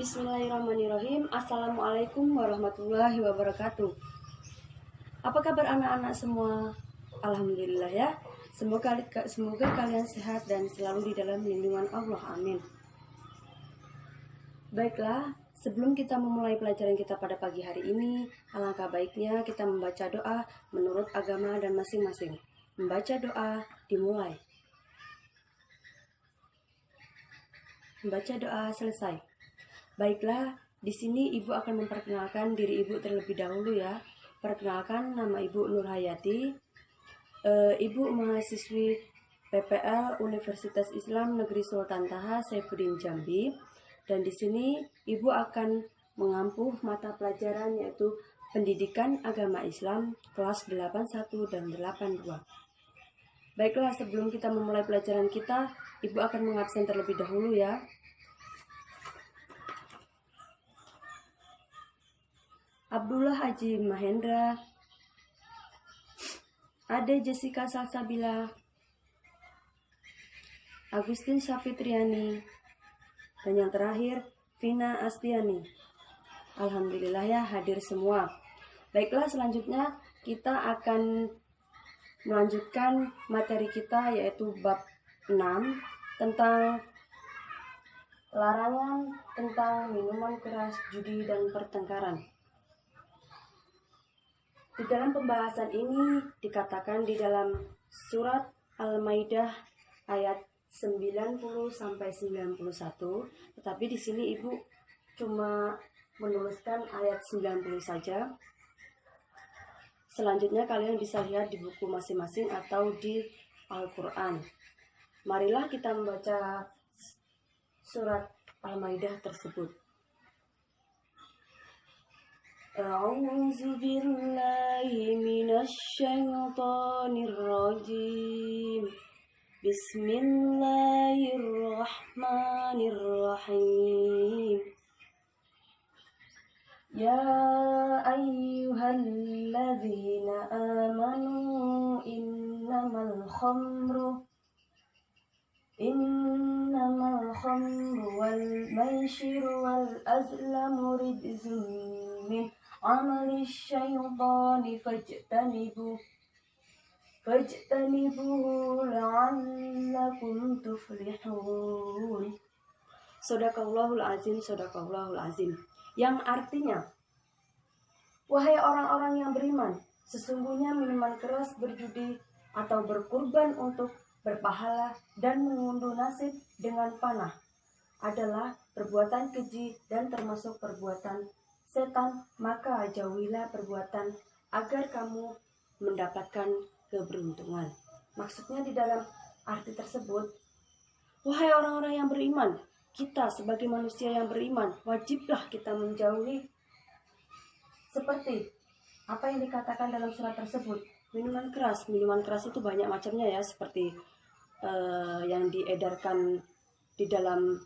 Bismillahirrahmanirrahim. Assalamualaikum warahmatullahi wabarakatuh. Apa kabar anak-anak semua? Alhamdulillah ya. Semoga kalian sehat dan selalu di dalam lindungan Allah. Amin. Baiklah, sebelum kita memulai pelajaran kita pada pagi hari ini, alangkah baiknya kita membaca doa menurut agama dan masing-masing. Membaca doa dimulai. Membaca doa selesai. Baiklah, di sini Ibu akan memperkenalkan diri Ibu terlebih dahulu ya. Perkenalkan, nama Ibu Nur Hayati. Ibu mahasiswi PPL Universitas Islam Negeri Sultan Taha Saifuddin Jambi. Dan di sini Ibu akan mengampu mata pelajaran yaitu Pendidikan Agama Islam kelas 81 dan 82. Baiklah, sebelum kita memulai pelajaran kita, Ibu akan mengabsen terlebih dahulu ya. Abdullah Haji Mahendra, Ade Jessica Salsabila, Agustin Syafitriani, dan yang terakhir Vina Astiani. Alhamdulillah ya, hadir semua. Baiklah, selanjutnya kita akan melanjutkan materi kita yaitu bab 6 tentang larangan tentang minuman keras, judi, dan pertengkaran. Di dalam pembahasan ini dikatakan di dalam surat Al-Maidah ayat 90-91, tetapi di sini Ibu cuma menuliskan ayat 90 saja. Selanjutnya kalian bisa lihat di buku masing-masing atau di Al-Quran. Marilah kita membaca surat Al-Maidah tersebut. A'udzu billahi minasy syaithanir rajim. Bismillahirrahmanirrahim. Ya ayyuhalladzina amanu innamal khamru wal maisiru wal azlamu rijzun min amali syaitani fajtanibuhu la'allakum tuflihun. Shadaqallahul azim, shadaqallahul azim. Yang artinya, wahai orang-orang yang beriman, sesungguhnya minuman keras, berjudi, atau berkurban untuk berpahala dan mengunduh nasib dengan panah adalah perbuatan keji dan termasuk perbuatan setan, maka jauhilah perbuatan agar kamu mendapatkan keberuntungan. Maksudnya di dalam arti tersebut, wahai orang-orang yang beriman, kita sebagai manusia yang beriman, wajiblah kita menjauhi seperti apa yang dikatakan dalam surat tersebut. Minuman keras itu banyak macamnya ya, seperti yang diedarkan di dalam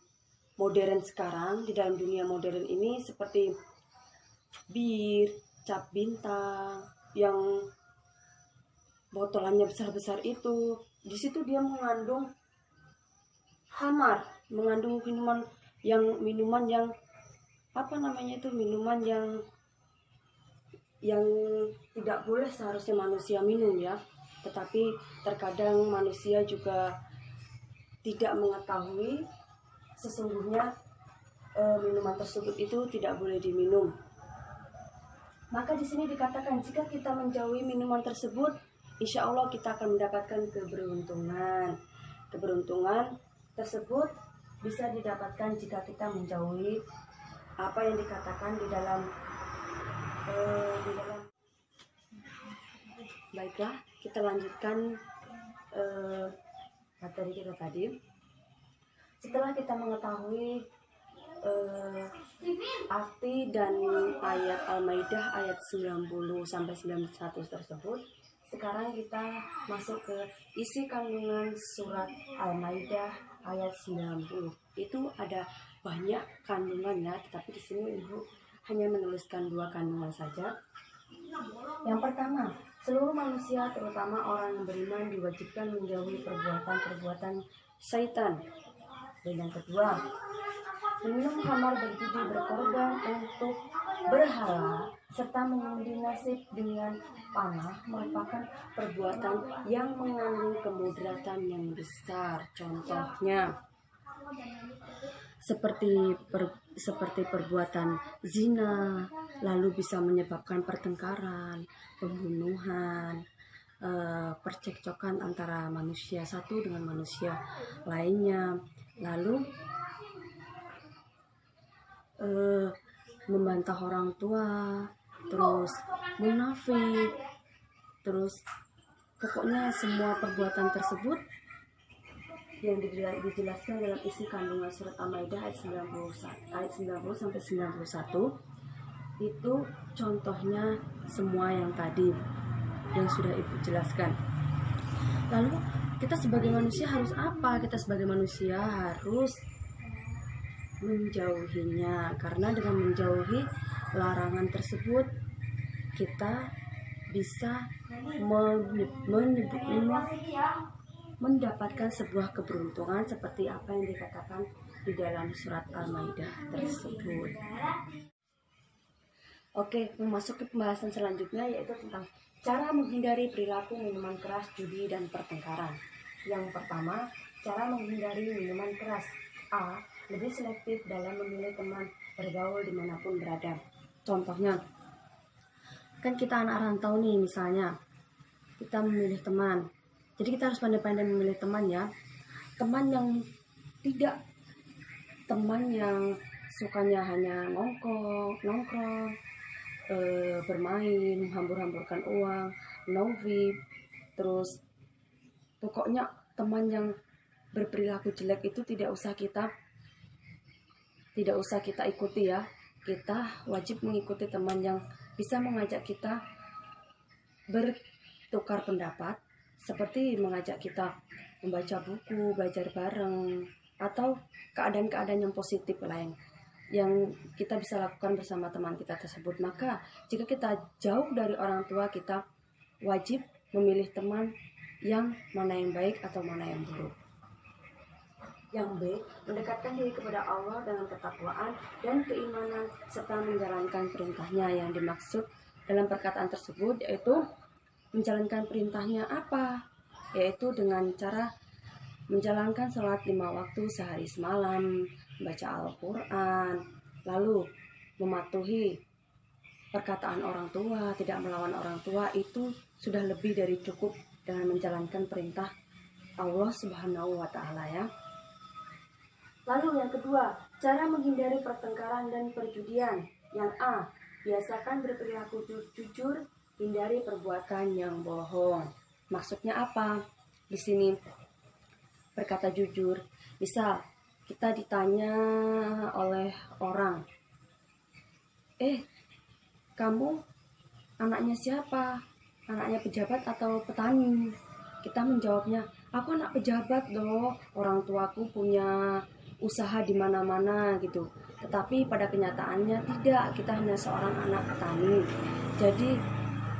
modern sekarang, di dalam dunia modern ini, seperti bir, cap bintang, yang botolannya besar-besar itu. Di situ dia mengandung khamar, mengandung minuman yang minuman yang tidak boleh seharusnya manusia minum ya. Tetapi terkadang manusia juga tidak mengetahui sesungguhnya minuman tersebut itu tidak boleh diminum. Maka di sini dikatakan jika kita menjauhi minuman tersebut, insya Allah kita akan mendapatkan keberuntungan. Keberuntungan tersebut bisa didapatkan jika kita menjauhi apa yang dikatakan di dalam Baiklah, kita lanjutkan materi kita tadi. Setelah kita mengetahui arti dan ayat Al-Maidah ayat 90-91 tersebut, sekarang kita masuk ke isi kandungan surat Al-Maidah ayat 90. Itu ada banyak kandungannya, tetapi di sini Ibu hanya menuliskan 2 kandungan saja. Yang pertama, seluruh manusia terutama orang yang beriman diwajibkan menjauhi perbuatan-perbuatan syaitan. Dan yang kedua, minum khamar, berjudi, berkorban untuk berhala, serta mengundi nasib dengan panah merupakan perbuatan yang mengandung kemudaratan yang besar. Contohnya seperti perbuatan zina, lalu bisa menyebabkan pertengkaran, pembunuhan, percekcokan antara manusia satu dengan manusia lainnya, lalu membantah orang tua, terus munafik, terus pokoknya semua perbuatan tersebut yang dijelaskan dalam isi kandungan surat Al-Maidah ayat 90 sampai 91 itu contohnya semua yang tadi yang sudah Ibu jelaskan. Lalu kita sebagai manusia harus apa? Kita sebagai manusia harus menjauhinya, karena dengan menjauhi larangan tersebut kita bisa mendapatkan sebuah keberuntungan seperti apa yang dikatakan di dalam surat Al-Maidah tersebut. Oke, memasuki pembahasan selanjutnya yaitu tentang cara menghindari perilaku minuman keras, judi, dan pertengkaran. Yang pertama, cara menghindari minuman keras. A. Lebih selektif dalam memilih teman bergaul dimanapun berada. Contohnya, kan kita anak rantau nih, misalnya kita memilih teman. Jadi kita harus pandai-pandai memilih teman ya. Teman yang sukanya hanya nongkrong, bermain, menghambur-hamburkan uang, no vape, terus pokoknya teman yang berperilaku jelek itu tidak usah kita ikuti ya. Kita wajib mengikuti teman yang bisa mengajak kita bertukar pendapat, seperti mengajak kita membaca buku, belajar bareng, atau keadaan-keadaan yang positif lain yang kita bisa lakukan bersama teman kita tersebut. Maka jika kita jauh dari orang tua, kita wajib memilih teman yang mana yang baik atau mana yang buruk. Yang B, mendekatkan diri kepada Allah dengan ketakwaan dan keimanan serta menjalankan perintahnya. Yang dimaksud dalam perkataan tersebut yaitu menjalankan perintahnya apa? Yaitu dengan cara menjalankan sholat 5 waktu sehari semalam, membaca Al-Quran, lalu mematuhi perkataan orang tua, tidak melawan orang tua, itu sudah lebih dari cukup dengan menjalankan perintah Allah Subhanahu wa Ta'ala ya. Lalu yang kedua, cara menghindari pertengkaran dan perjudian. Yang A, biasakan berperilaku jujur, hindari perbuatan yang bohong. Maksudnya apa? Di sini berkata jujur. Misal kita ditanya oleh orang, kamu anaknya siapa? Anaknya pejabat atau petani? Kita menjawabnya, aku anak pejabat loh, orang tuaku punya usaha di mana-mana gitu. Tetapi pada kenyataannya tidak, kita hanya seorang anak petani. Jadi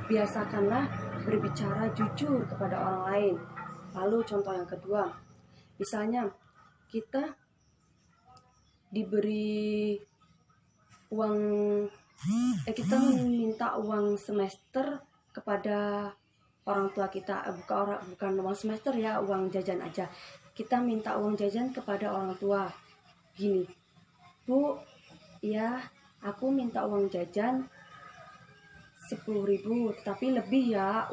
biasakanlah berbicara jujur kepada orang lain. Lalu contoh yang kedua, misalnya kita diberi uang, kita meminta uang semester kepada orang tua kita, bukan uang semester ya, uang jajan aja. Kita minta uang jajan kepada orang tua. Gini, Bu, ya aku minta uang jajan 10.000, tapi lebih ya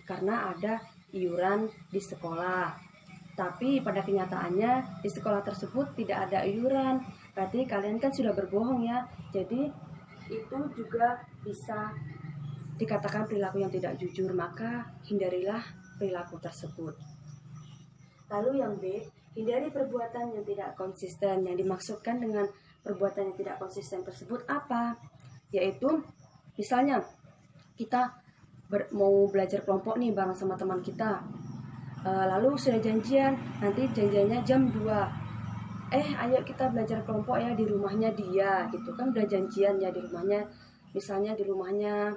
karena ada iuran di sekolah. Tapi pada kenyataannya di sekolah tersebut tidak ada iuran. Berarti kalian kan sudah berbohong ya. Jadi itu juga bisa dikatakan perilaku yang tidak jujur, maka hindarilah perilaku tersebut. Lalu yang B, hindari perbuatan yang tidak konsisten. Yang dimaksudkan dengan perbuatan yang tidak konsisten tersebut apa? Yaitu misalnya kita mau belajar kelompok nih bareng sama teman kita, lalu sudah janjian, nanti janjiannya jam 2. Ayo kita belajar kelompok ya di rumahnya dia gitu kan, udah janjian ya di rumahnya, misalnya di rumahnya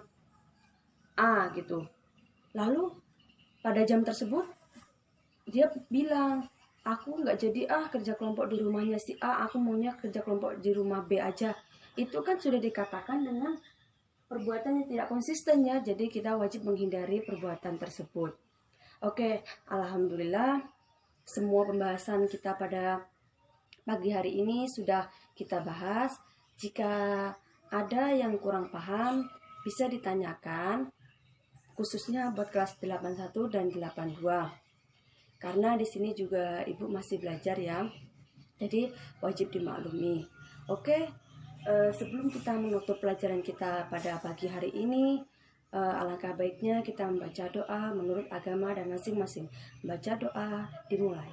A gitu. Lalu pada jam tersebut dia bilang, aku nggak jadi kerja kelompok di rumahnya si A, aku maunya kerja kelompok di rumah B aja. Itu kan sudah dikatakan dengan perbuatan yang tidak konsisten ya. Jadi kita wajib menghindari perbuatan tersebut. Oke, alhamdulillah semua pembahasan kita pada pagi hari ini sudah kita bahas. Jika ada yang kurang paham bisa ditanyakan, khususnya buat kelas 81 dan 82. Karena di sini juga Ibu masih belajar ya. Jadi wajib dimaklumi. Oke, sebelum kita menutup pelajaran kita pada pagi hari ini, alangkah baiknya kita membaca doa menurut agama dan masing-masing. Baca doa dimulai.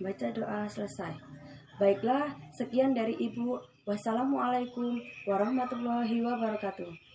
Baca doa selesai. Baiklah, sekian dari Ibu. Wassalamualaikum warahmatullahi wabarakatuh.